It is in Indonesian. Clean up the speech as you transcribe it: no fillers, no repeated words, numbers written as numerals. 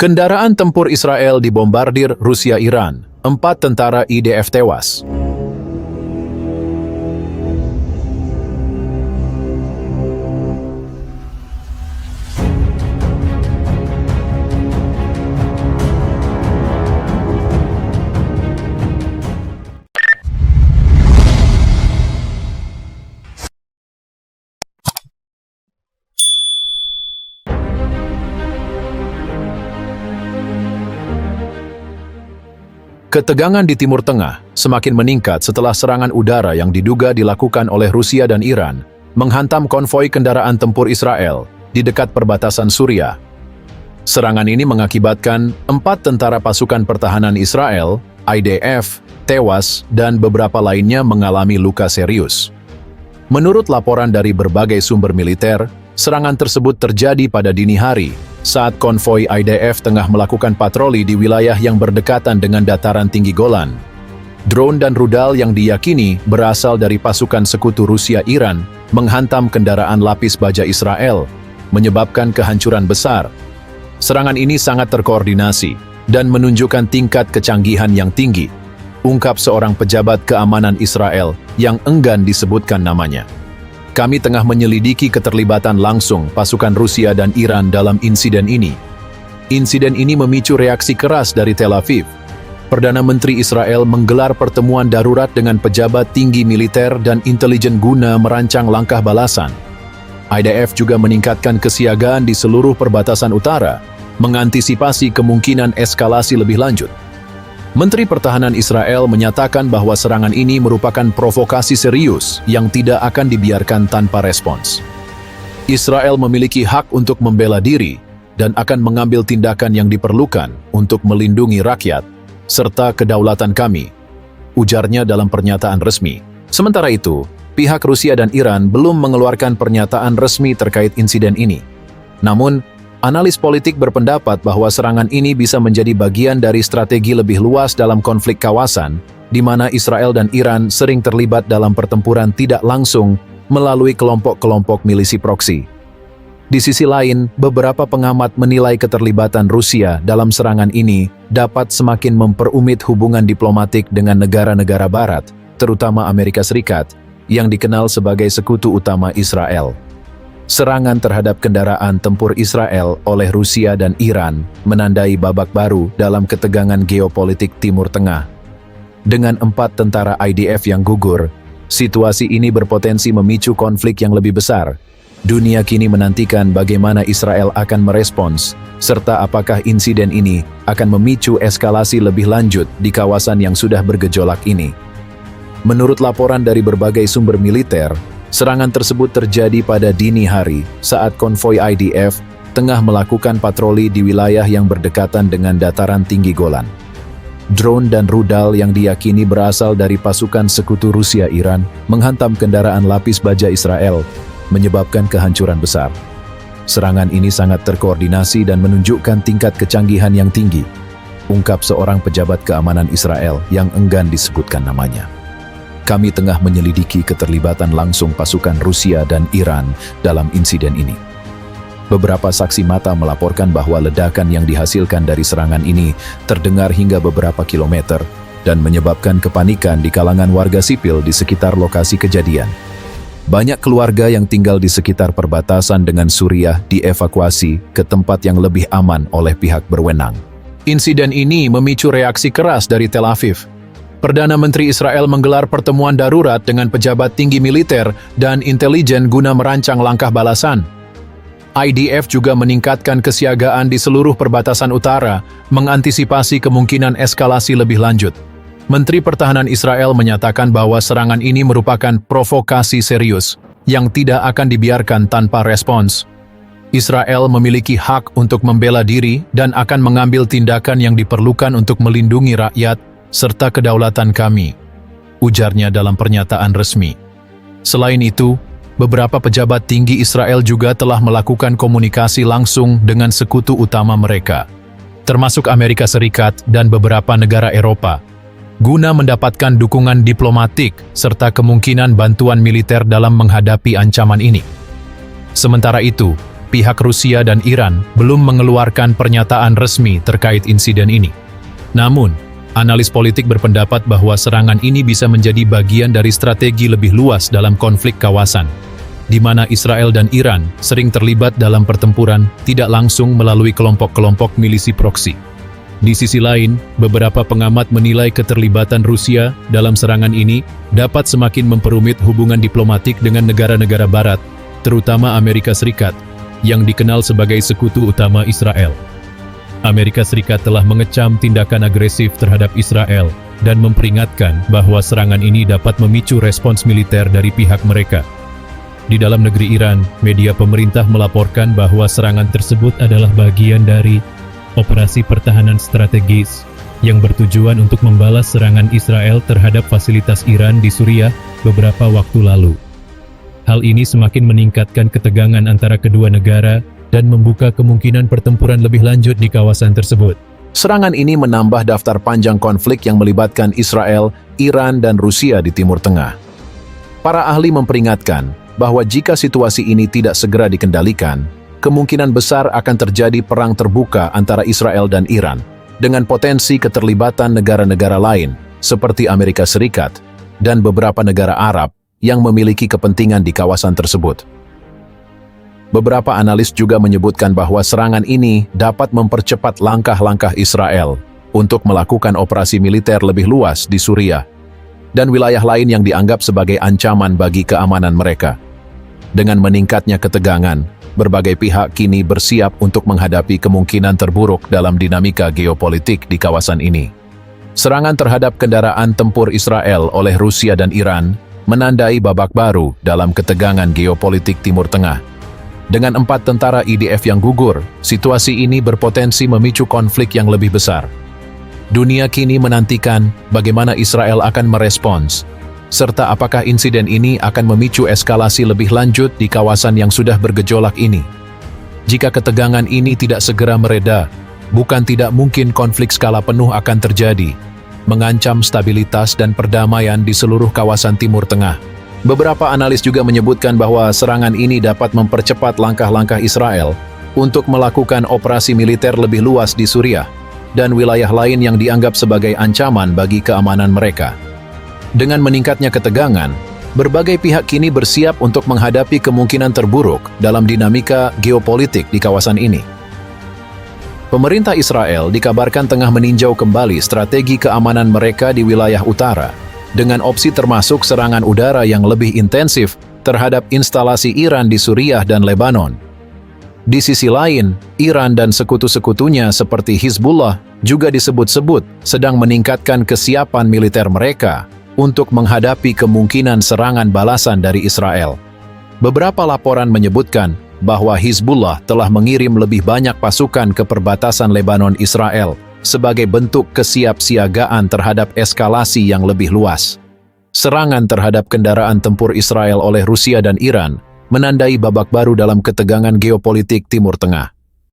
Kendaraan tempur Israel dibombardir Rusia Iran. 4 tentara IDF tewas. Ketegangan di Timur Tengah semakin meningkat setelah serangan udara yang diduga dilakukan oleh Rusia dan Iran menghantam konvoi kendaraan tempur Israel di dekat perbatasan Suriah. Serangan ini mengakibatkan 4 tentara pasukan pertahanan Israel, IDF, tewas dan beberapa lainnya mengalami luka serius. Menurut laporan dari berbagai sumber militer, serangan tersebut terjadi pada dini hari saat konvoi IDF tengah melakukan patroli di wilayah yang berdekatan dengan dataran tinggi Golan. Drone dan rudal yang diyakini berasal dari pasukan sekutu Rusia-Iran menghantam kendaraan lapis baja Israel, menyebabkan kehancuran besar. Serangan ini sangat terkoordinasi dan menunjukkan tingkat kecanggihan yang tinggi, ungkap seorang pejabat keamanan Israel yang enggan disebutkan namanya. Kami tengah menyelidiki keterlibatan langsung pasukan Rusia dan Iran dalam insiden ini. Insiden ini memicu reaksi keras dari Tel Aviv. Perdana Menteri Israel menggelar pertemuan darurat dengan pejabat tinggi militer dan intelijen guna merancang langkah balasan. IDF juga meningkatkan kesiagaan di seluruh perbatasan utara, mengantisipasi kemungkinan eskalasi lebih lanjut. Menteri Pertahanan Israel menyatakan bahwa serangan ini merupakan provokasi serius yang tidak akan dibiarkan tanpa respons. Israel memiliki hak untuk membela diri dan akan mengambil tindakan yang diperlukan untuk melindungi rakyat serta kedaulatan kami, ujarnya dalam pernyataan resmi. Sementara itu, pihak Rusia dan Iran belum mengeluarkan pernyataan resmi terkait insiden ini. Namun, analis politik berpendapat bahwa serangan ini bisa menjadi bagian dari strategi lebih luas dalam konflik kawasan, di mana Israel dan Iran sering terlibat dalam pertempuran tidak langsung melalui kelompok-kelompok milisi proksi. Di sisi lain, beberapa pengamat menilai keterlibatan Rusia dalam serangan ini dapat semakin memperumit hubungan diplomatik dengan negara-negara Barat, terutama Amerika Serikat, yang dikenal sebagai sekutu utama Israel. Serangan terhadap kendaraan tempur Israel oleh Rusia dan Iran menandai babak baru dalam ketegangan geopolitik Timur Tengah. Dengan 4 tentara IDF yang gugur, situasi ini berpotensi memicu konflik yang lebih besar. Dunia kini menantikan bagaimana Israel akan merespons, serta apakah insiden ini akan memicu eskalasi lebih lanjut di kawasan yang sudah bergejolak ini. Menurut laporan dari berbagai sumber militer, serangan tersebut terjadi pada dini hari saat konvoi IDF tengah melakukan patroli di wilayah yang berdekatan dengan dataran tinggi Golan. Drone dan rudal yang diyakini berasal dari pasukan sekutu Rusia-Iran menghantam kendaraan lapis baja Israel, menyebabkan kehancuran besar. Serangan ini sangat terkoordinasi dan menunjukkan tingkat kecanggihan yang tinggi, ungkap seorang pejabat keamanan Israel yang enggan disebutkan namanya. Kami tengah menyelidiki keterlibatan langsung pasukan Rusia dan Iran dalam insiden ini. Beberapa saksi mata melaporkan bahwa ledakan yang dihasilkan dari serangan ini terdengar hingga beberapa kilometer dan menyebabkan kepanikan di kalangan warga sipil di sekitar lokasi kejadian. Banyak keluarga yang tinggal di sekitar perbatasan dengan Suriah dievakuasi ke tempat yang lebih aman oleh pihak berwenang. Insiden ini memicu reaksi keras dari Tel Aviv. Perdana Menteri Israel menggelar pertemuan darurat dengan pejabat tinggi militer dan intelijen guna merancang langkah balasan. IDF juga meningkatkan kesiagaan di seluruh perbatasan utara, mengantisipasi kemungkinan eskalasi lebih lanjut. Menteri Pertahanan Israel menyatakan bahwa serangan ini merupakan provokasi serius yang tidak akan dibiarkan tanpa respons. Israel memiliki hak untuk membela diri dan akan mengambil tindakan yang diperlukan untuk melindungi rakyat serta kedaulatan kami, ujarnya dalam pernyataan resmi. Selain itu, beberapa pejabat tinggi Israel juga telah melakukan komunikasi langsung dengan sekutu utama mereka, termasuk Amerika Serikat dan beberapa negara Eropa, guna mendapatkan dukungan diplomatik serta kemungkinan bantuan militer dalam menghadapi ancaman ini. Sementara itu, pihak Rusia dan Iran belum mengeluarkan pernyataan resmi terkait insiden ini. Namun, analis politik berpendapat bahwa serangan ini bisa menjadi bagian dari strategi lebih luas dalam konflik kawasan, di mana Israel dan Iran sering terlibat dalam pertempuran tidak langsung melalui kelompok-kelompok milisi proksi. Di sisi lain, beberapa pengamat menilai keterlibatan Rusia dalam serangan ini dapat semakin memperumit hubungan diplomatik dengan negara-negara Barat, terutama Amerika Serikat, yang dikenal sebagai sekutu utama Israel. Amerika Serikat telah mengecam tindakan agresif terhadap Israel dan memperingatkan bahwa serangan ini dapat memicu respons militer dari pihak mereka. Di dalam negeri Iran, media pemerintah melaporkan bahwa serangan tersebut adalah bagian dari operasi pertahanan strategis yang bertujuan untuk membalas serangan Israel terhadap fasilitas Iran di Suriah beberapa waktu lalu. Hal ini semakin meningkatkan ketegangan antara kedua negara dan membuka kemungkinan pertempuran lebih lanjut di kawasan tersebut. Serangan ini menambah daftar panjang konflik yang melibatkan Israel, Iran, dan Rusia di Timur Tengah. Para ahli memperingatkan bahwa jika situasi ini tidak segera dikendalikan, kemungkinan besar akan terjadi perang terbuka antara Israel dan Iran, dengan potensi keterlibatan negara-negara lain, seperti Amerika Serikat, dan beberapa negara Arab yang memiliki kepentingan di kawasan tersebut. Beberapa analis juga menyebutkan bahwa serangan ini dapat mempercepat langkah-langkah Israel untuk melakukan operasi militer lebih luas di Suriah, dan wilayah lain yang dianggap sebagai ancaman bagi keamanan mereka. Dengan meningkatnya ketegangan, berbagai pihak kini bersiap untuk menghadapi kemungkinan terburuk dalam dinamika geopolitik di kawasan ini. Serangan terhadap kendaraan tempur Israel oleh Rusia dan Iran menandai babak baru dalam ketegangan geopolitik Timur Tengah. Dengan 4 tentara IDF yang gugur, situasi ini berpotensi memicu konflik yang lebih besar. Dunia kini menantikan bagaimana Israel akan merespons, serta apakah insiden ini akan memicu eskalasi lebih lanjut di kawasan yang sudah bergejolak ini. Jika ketegangan ini tidak segera mereda, bukan tidak mungkin konflik skala penuh akan terjadi, mengancam stabilitas dan perdamaian di seluruh kawasan Timur Tengah. Beberapa analis juga menyebutkan bahwa serangan ini dapat mempercepat langkah-langkah Israel untuk melakukan operasi militer lebih luas di Suriah dan wilayah lain yang dianggap sebagai ancaman bagi keamanan mereka. Dengan meningkatnya ketegangan, berbagai pihak kini bersiap untuk menghadapi kemungkinan terburuk dalam dinamika geopolitik di kawasan ini. Pemerintah Israel dikabarkan tengah meninjau kembali strategi keamanan mereka di wilayah utara, dengan opsi termasuk serangan udara yang lebih intensif terhadap instalasi Iran di Suriah dan Lebanon. Di sisi lain, Iran dan sekutu-sekutunya seperti Hizbullah juga disebut-sebut sedang meningkatkan kesiapan militer mereka untuk menghadapi kemungkinan serangan balasan dari Israel. Beberapa laporan menyebutkan bahwa Hizbullah telah mengirim lebih banyak pasukan ke perbatasan Lebanon-Israel sebagai bentuk kesiapsiagaan terhadap eskalasi yang lebih luas. Serangan terhadap kendaraan tempur Israel oleh Rusia dan Iran menandai babak baru dalam ketegangan geopolitik Timur Tengah.